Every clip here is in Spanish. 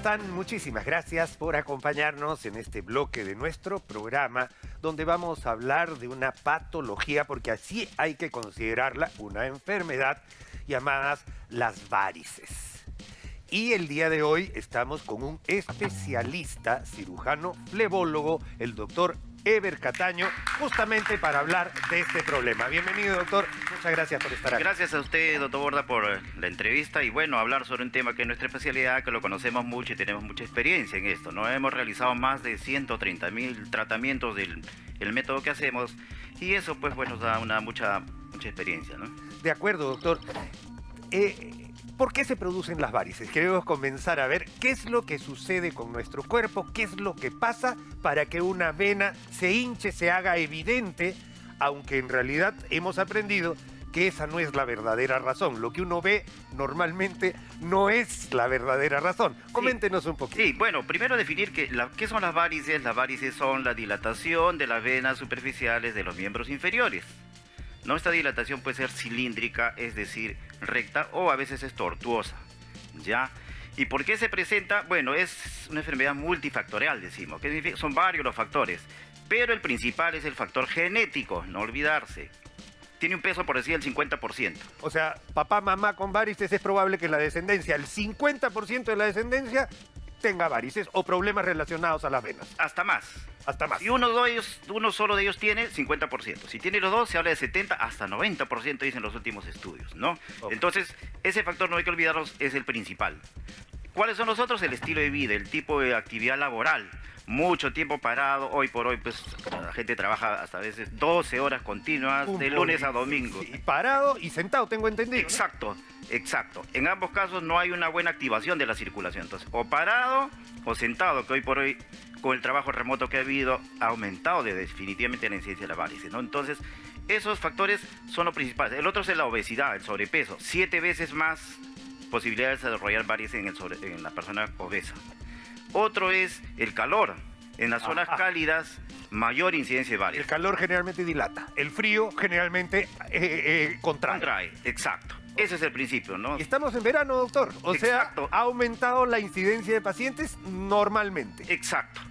están? Muchísimas gracias por acompañarnos en este bloque de nuestro programa donde vamos a hablar de una patología, porque así hay que considerarla, una enfermedad llamadas las varices. Y el día de hoy estamos con un especialista cirujano flebólogo, el doctor Eber Cataño, justamente para hablar de este problema. Bienvenido, doctor. Muchas gracias por estar aquí. Gracias a usted, doctor Borda, por la entrevista y bueno, hablar sobre un tema que es nuestra especialidad, que lo conocemos mucho y tenemos mucha experiencia en esto, ¿no? Hemos realizado más de 130.000 tratamientos del método que hacemos y eso, pues, bueno, nos da mucha experiencia, ¿no? De acuerdo, doctor. ¿Por qué se producen las varices? Queremos comenzar a ver qué es lo que sucede con nuestro cuerpo, qué es lo que pasa para que una vena se hinche, se haga evidente, aunque en realidad hemos aprendido que esa no es la verdadera razón. Lo que uno ve normalmente no es la verdadera razón. Coméntenos un poquito. Sí, bueno, primero definir qué son las varices. Las varices son la dilatación de las venas superficiales de los miembros inferiores. ¿No? Esta dilatación puede ser cilíndrica, es decir, recta, o a veces es tortuosa, ¿ya? ¿Y por qué se presenta? Bueno, es una enfermedad multifactorial, decimos, que son varios los factores, pero el principal es el factor genético, no olvidarse. Tiene un peso, por decir, del 50%. O sea, papá, mamá con varices, es probable que la descendencia, el 50% de la descendencia, tenga varices o problemas relacionados a las venas. Hasta más. Hasta más. Si uno solo de ellos tiene 50%. Si tiene los dos, se habla de 70 hasta 90%, dicen los últimos estudios, ¿no? Okay. Entonces, ese factor no hay que olvidarlos, es el principal. ¿Cuáles son los otros? El estilo de vida, el tipo de actividad laboral. Mucho tiempo parado, hoy por hoy, pues la gente trabaja hasta a veces 12 horas continuas, de lunes a domingo. Sí, parado y sentado, tengo entendido. Exacto, ¿no? Exacto. En ambos casos no hay una buena activación de la circulación. Entonces, o parado o sentado, que hoy por hoy, con el trabajo remoto que ha habido, ha aumentado definitivamente la incidencia de la varices, ¿no? Entonces, esos factores son los principales. El otro es la obesidad, el sobrepeso. 7 veces más posibilidades de desarrollar varices en la persona obesa. Otro es el calor. En las zonas cálidas, mayor incidencia de varices. El calor generalmente dilata. El frío generalmente contrae. Contrae, exacto. Ese es el principio, ¿no? Y estamos en verano, doctor. O exacto. sea, ha aumentado la incidencia de pacientes normalmente. Exacto.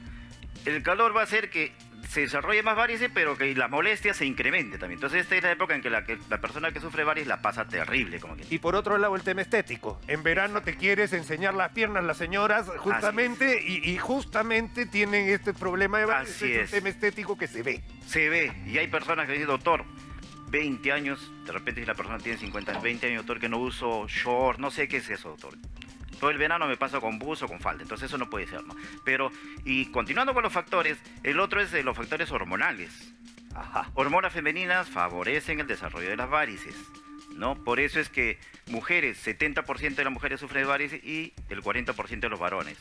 El calor va a hacer que se desarrolle más varices, pero que la molestia se incremente también. Entonces esta es la época en que la persona que sufre varices la pasa terrible. Y por otro lado el tema estético. En verano te quieres enseñar las piernas las señoras justamente y justamente tienen este problema de varices. Es un tema estético que se ve. Se ve. Y hay personas que dicen, doctor, 20 años, de repente si la persona tiene 50, 20 años, doctor, que no uso short, no sé qué es eso, doctor. Todo el verano me paso con buzo, con falda, entonces eso no puede ser, ¿no? Pero, y continuando con los factores, el otro es de los factores hormonales. Ajá. Hormonas femeninas favorecen el desarrollo de las varices, ¿no? Por eso es que mujeres, 70% de las mujeres sufren de varices y el 40% de los varones.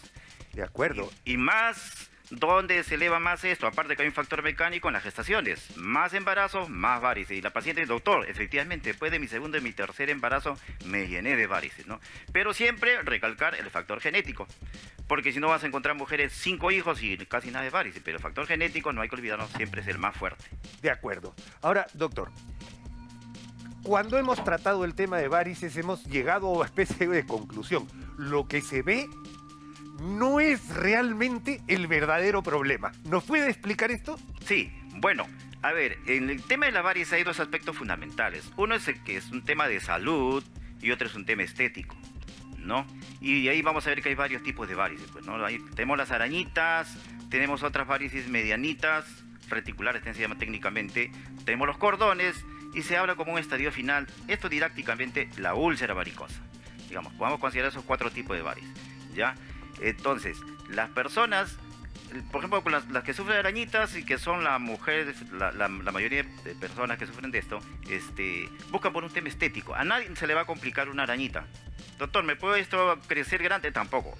De acuerdo. Y más... ¿Dónde se eleva más esto? Aparte que hay un factor mecánico en las gestaciones. Más embarazo, más varices. Y la paciente, doctor, efectivamente, después de mi segundo y mi tercer embarazo, me llené de varices, ¿no? Pero siempre recalcar el factor genético. Porque si no vas a encontrar mujeres 5 hijos y casi nada de varices. Pero el factor genético, no hay que olvidarnos, siempre es el más fuerte. De acuerdo. Ahora, doctor, cuando hemos tratado el tema de varices, hemos llegado a una especie de conclusión. Lo que se ve no es realmente el verdadero problema. ¿Nos puede explicar esto? Sí, bueno, a ver, en el tema de la varices hay dos aspectos fundamentales. Uno es el que es un tema de salud y otro es un tema estético, ¿no? Y ahí vamos a ver que hay varios tipos de varices, pues, ¿no? Ahí tenemos las arañitas, tenemos otras varices medianitas, reticulares se llama técnicamente, tenemos los cordones y se habla como un estadio final, esto didácticamente, la úlcera varicosa. Digamos, podemos considerar esos 4 tipos de varices, ¿ya? Entonces, las personas, por ejemplo, las que sufren de arañitas y que son las mujeres, la mayoría de personas que sufren de esto, buscan por un tema estético. A nadie se le va a complicar una arañita. Doctor, ¿me puede esto crecer grande? Tampoco.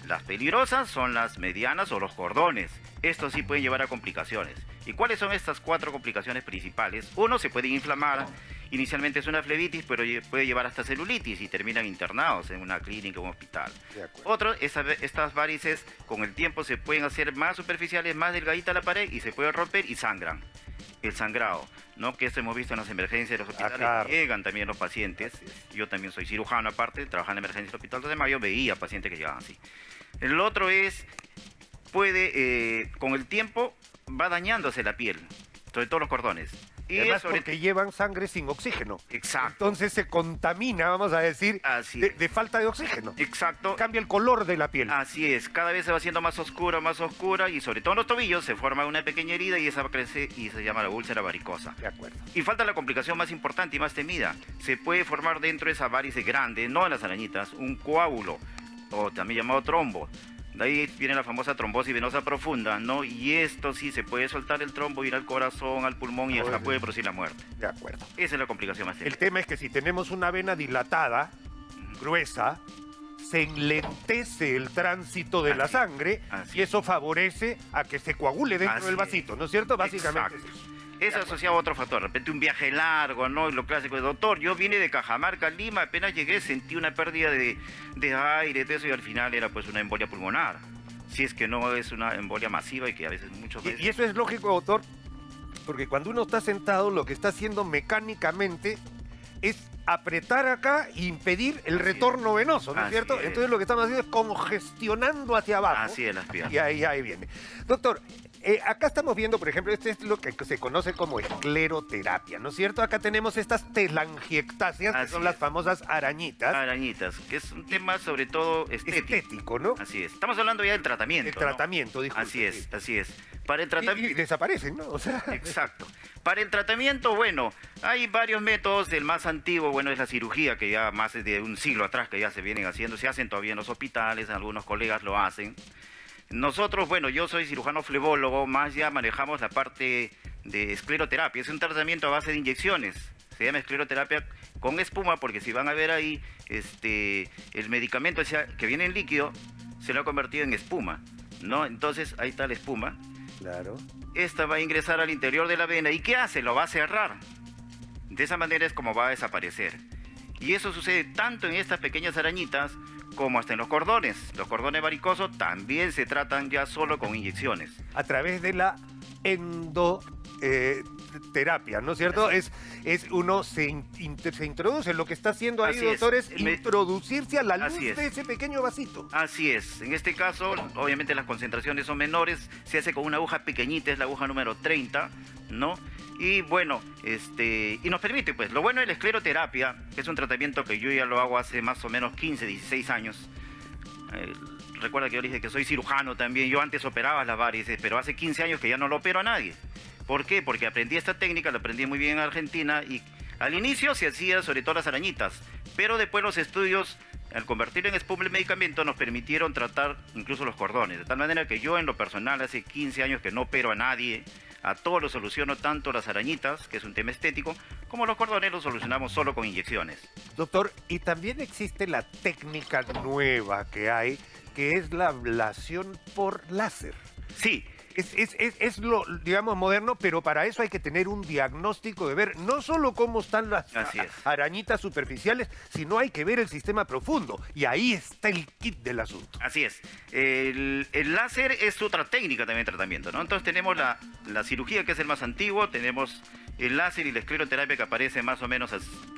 Las peligrosas son las medianas o los cordones. Estos sí pueden llevar a complicaciones. ¿Y cuáles son estas 4 complicaciones principales? Uno, se puede inflamar. Inicialmente es una flebitis, pero puede llevar hasta celulitis y terminan internados en una clínica o un hospital. Otro, estas varices con el tiempo se pueden hacer más superficiales, más delgaditas la pared y se pueden romper y sangran. el sangrado, ¿no? Que esto hemos visto en las emergencias de los hospitales, claro. llegan también los pacientes. Yo también soy cirujano aparte, trabajando en emergencias del Hospital 2 de Mayo, veía pacientes que llegaban así. El otro es, con el tiempo, va dañándose la piel, sobre todo los cordones. Y Además, sobre- porque llevan sangre sin oxígeno. Exacto. Entonces se contamina, vamos a decir, Así de, es. de falta de oxígeno. Exacto. Cambia el color de la piel. Así es, cada vez se va haciendo más oscura y sobre todo en los tobillos se forma una pequeña herida y esa crece y se llama la úlcera varicosa. De acuerdo. Y falta la complicación más importante y más temida. Se puede formar dentro de esa varice grande, no en las arañitas, un coágulo, o también llamado trombo. De ahí viene la famosa trombosis venosa profunda, ¿no? Y esto sí, se puede soltar el trombo, ir al corazón, al pulmón y hasta Oye. puede producir la muerte. De acuerdo. Esa es la complicación más temida. El tema es que si tenemos una vena dilatada, gruesa, se enlentece el tránsito de la Así es, sangre así y eso favorece a que se coagule dentro Así del es. vasito, ¿no es cierto? Básicamente Exacto. es eso. Es asociado a otro factor, de repente un viaje largo, ¿no? Y lo clásico de doctor, yo vine de Cajamarca a Lima, apenas llegué sentí una pérdida de aire, de eso, y al final era pues una embolia pulmonar. Si es que no es una embolia masiva y que a veces muchos veces... Y eso es lógico, doctor, porque cuando uno está sentado, lo que está haciendo mecánicamente es apretar acá e impedir el Así retorno venoso, ¿no es Así cierto? es. Entonces lo que estamos haciendo es congestionando hacia abajo. Así es las piernas. Y ahí viene. Doctor, acá estamos viendo, por ejemplo, este es lo que se conoce como escleroterapia, ¿no es cierto? Acá tenemos estas telangiectasias, que Así son es. las famosas arañitas. Arañitas, que es un tema sobre todo estético. Estético, ¿no? Así es. Estamos hablando ya del tratamiento. El ¿no? tratamiento, disculpe. Así es, sí. así es. Para el Y tratamiento... desaparecen, ¿no? O sea, Exacto. Para el tratamiento, bueno, hay varios métodos. El más antiguo, bueno, es la cirugía, que ya más de un siglo atrás que ya se vienen haciendo. Se hacen todavía en los hospitales, algunos colegas lo hacen. Nosotros, bueno, yo soy cirujano flebólogo, más ya manejamos la parte de escleroterapia. Es un tratamiento a base de inyecciones. Se llama escleroterapia con espuma, porque si van a ver ahí, el medicamento que viene en líquido se lo ha convertido en espuma, ¿no? Entonces, ahí está la espuma. claro. Esta va a ingresar al interior de la vena. ¿Y qué hace? Lo va a cerrar. De esa manera es como va a desaparecer. Y eso sucede tanto en estas pequeñas arañitas como hasta en los cordones. Los cordones varicosos también se tratan ya solo con inyecciones. A través de la endoterapia, ¿no es cierto? Uno se introduce, lo que está haciendo ahí, Así es. doctor, es Me- introducirse a la luz Así es. de ese pequeño vasito. Así es. En este caso, obviamente las concentraciones son menores. Se hace con una aguja pequeñita, es la aguja número 30, ¿no? Y bueno, y nos permite, pues, lo bueno de la escleroterapia, que es un tratamiento que yo ya lo hago hace más o menos 15, 16 años. Recuerda que yo le dije que soy cirujano también. Yo antes operaba las varices, pero hace 15 años que ya no lo opero a nadie. ¿Por qué? Porque aprendí esta técnica, la aprendí muy bien en Argentina y al inicio se hacía sobre todo las arañitas, pero después los estudios, al convertirlo en espuma el medicamento, nos permitieron tratar incluso los cordones. De tal manera que yo en lo personal hace 15 años que no opero a nadie, a todos lo soluciono, tanto las arañitas, que es un tema estético, como los cordones los solucionamos solo con inyecciones. Doctor, y también existe la técnica nueva que hay, que es la ablación por láser. Sí, Es lo, digamos, moderno, pero para eso hay que tener un diagnóstico de ver no solo cómo están las Así es. arañitas superficiales, sino hay que ver el sistema profundo. Y ahí está el kit del asunto. así es. El láser es otra técnica también de tratamiento, ¿no? Entonces tenemos la cirugía, que es el más antiguo, tenemos el láser y la escleroterapia, que aparece más o menos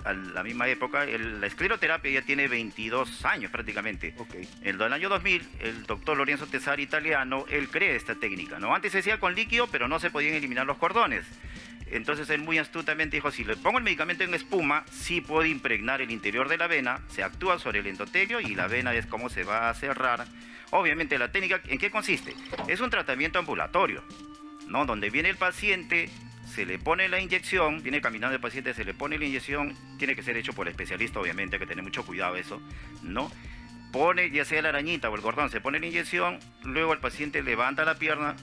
a la misma época. La escleroterapia ya tiene 22 años prácticamente. Ok. El año 2000, el doctor Lorenzo Tesari, italiano, él crea esta técnica, ¿no? Antes se hacía con líquido, pero no se podían eliminar los cordones. Entonces él muy astutamente dijo, si le pongo el medicamento en espuma, sí puede impregnar el interior de la vena, se actúa sobre el endotelio y la vena es como se va a cerrar. Obviamente la técnica, ¿en qué consiste? Es un tratamiento ambulatorio, ¿no? Donde viene el paciente, se le pone la inyección, viene caminando el paciente, se le pone la inyección, tiene que ser hecho por el especialista, obviamente, hay que tener mucho cuidado eso, ¿no? Pone, ya sea la arañita o el cordón, se pone la inyección, luego el paciente levanta la pierna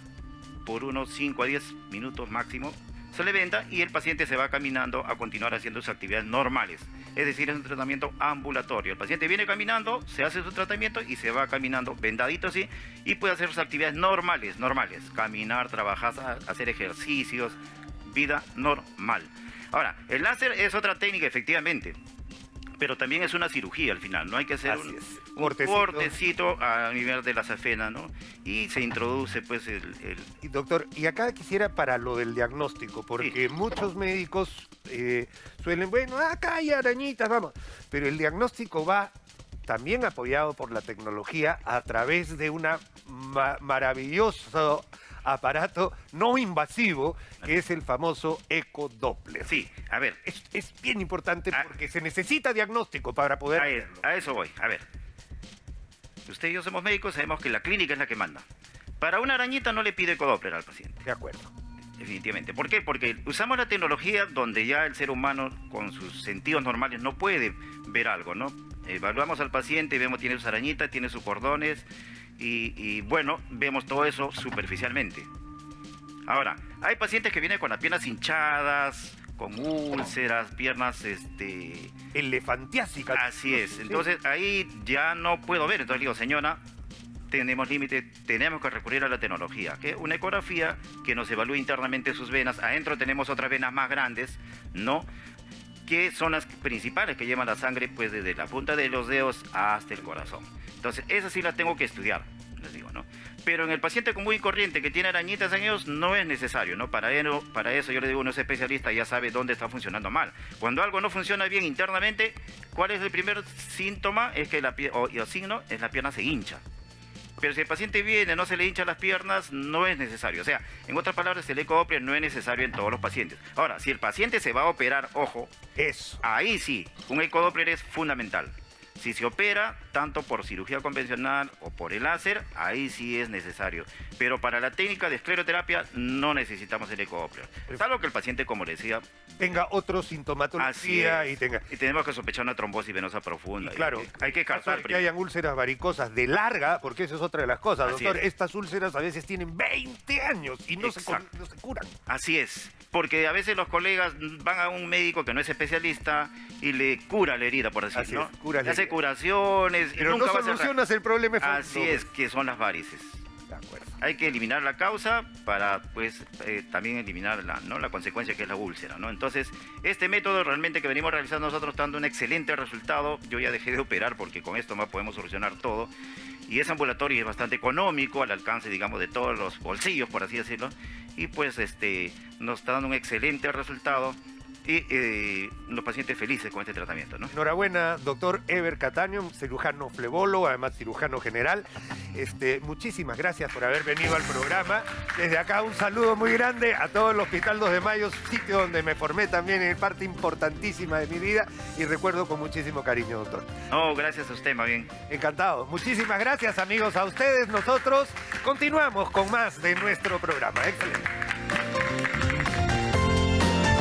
por unos 5 a 10 minutos máximo, se le venda y el paciente se va caminando a continuar haciendo sus actividades normales. Es decir, es un tratamiento ambulatorio. El paciente viene caminando, se hace su tratamiento y se va caminando vendadito así y puede hacer sus actividades normales. Caminar, trabajar, hacer ejercicios, vida normal. Ahora, el láser es otra técnica efectivamente. pero también es una cirugía al final, ¿no? Hay que hacer Así un es. cortecito a nivel de la safena, ¿no? Y se introduce pues Y doctor, y acá quisiera para lo del diagnóstico, porque muchos médicos suelen, bueno, acá hay arañitas, vamos, pero el diagnóstico va también apoyado por la tecnología a través de una maravilloso aparato no invasivo que es el famoso ecodoppler. Sí, a ver. Es bien importante porque se necesita diagnóstico para poder hacerlo. A eso voy, a ver. Usted y yo somos médicos, sabemos que la clínica es la que manda. Para una arañita no le pide ecodoppler al paciente. De acuerdo. Definitivamente. ¿Por qué? Porque usamos la tecnología donde ya el ser humano con sus sentidos normales no puede ver algo, ¿no? Evaluamos al paciente y vemos tiene sus arañitas, tiene sus cordones y bueno, vemos todo eso superficialmente. Ahora, hay pacientes que vienen con las piernas hinchadas, con úlceras, piernas elefantiásicas. Así es. Entonces ahí ya no puedo ver. Entonces digo, señora, tenemos límite, tenemos que recurrir a la tecnología, que una ecografía que nos evalúe internamente sus venas. Adentro tenemos otras venas más grandes, ¿no? Que son las principales que llevan la sangre pues desde la punta de los dedos hasta el corazón. Entonces, esas sí las tengo que estudiar, les digo, ¿no? Pero en el paciente común y corriente que tiene arañitas en ellos no es necesario, ¿no? Para eso yo le digo, uno es especialista, ya sabe dónde está funcionando mal. Cuando algo no funciona bien internamente, ¿cuál es el primer síntoma? Es que o signo es la pierna se hincha. Pero si el paciente viene, no se le hinchan las piernas, no es necesario. O sea, en otras palabras, el ecodoppler no es necesario en todos los pacientes. Ahora, si el paciente se va a operar, ojo, eso. Ahí sí, un ecodoppler es fundamental. Si se opera, tanto por cirugía convencional o por el láser, ahí sí es necesario. Pero para la técnica de escleroterapia no necesitamos el ecodoppler. Salvo que el paciente, como le decía, tenga otro sintomatología y tenemos que sospechar una trombosis venosa profunda. Y claro, hay que cartar que hayan úlceras varicosas de larga, porque eso es otra de las cosas, doctor. Estas úlceras a veces tienen 20 años y no se curan. Así es, porque a veces los colegas van a un médico que no es especialista y le cura la herida, por decir, ¿no? Le hace curaciones. Pero y nunca no solucionas el problema de fondo. Así es, que son las varices. De acuerdo. Hay que eliminar la causa para pues también eliminar la consecuencia que es la úlcera, ¿no? Entonces, este método realmente que venimos realizando nosotros está dando un excelente resultado. Yo ya dejé de operar porque con esto más podemos solucionar todo. Y es ambulatorio y es bastante económico, al alcance, digamos, de todos los bolsillos, por así decirlo. Y pues nos está dando un excelente resultado. Y los pacientes felices con este tratamiento, ¿no? Enhorabuena, doctor Eber Cataño, cirujano flebólogo, además cirujano general. Muchísimas gracias por haber venido al programa. Desde acá un saludo muy grande a todo el Hospital 2 de Mayo, sitio donde me formé también en parte importantísima de mi vida y recuerdo con muchísimo cariño, doctor. No, gracias a usted, más bien. Encantado. Muchísimas gracias, amigos, a ustedes. Nosotros continuamos con más de nuestro programa. Excelente.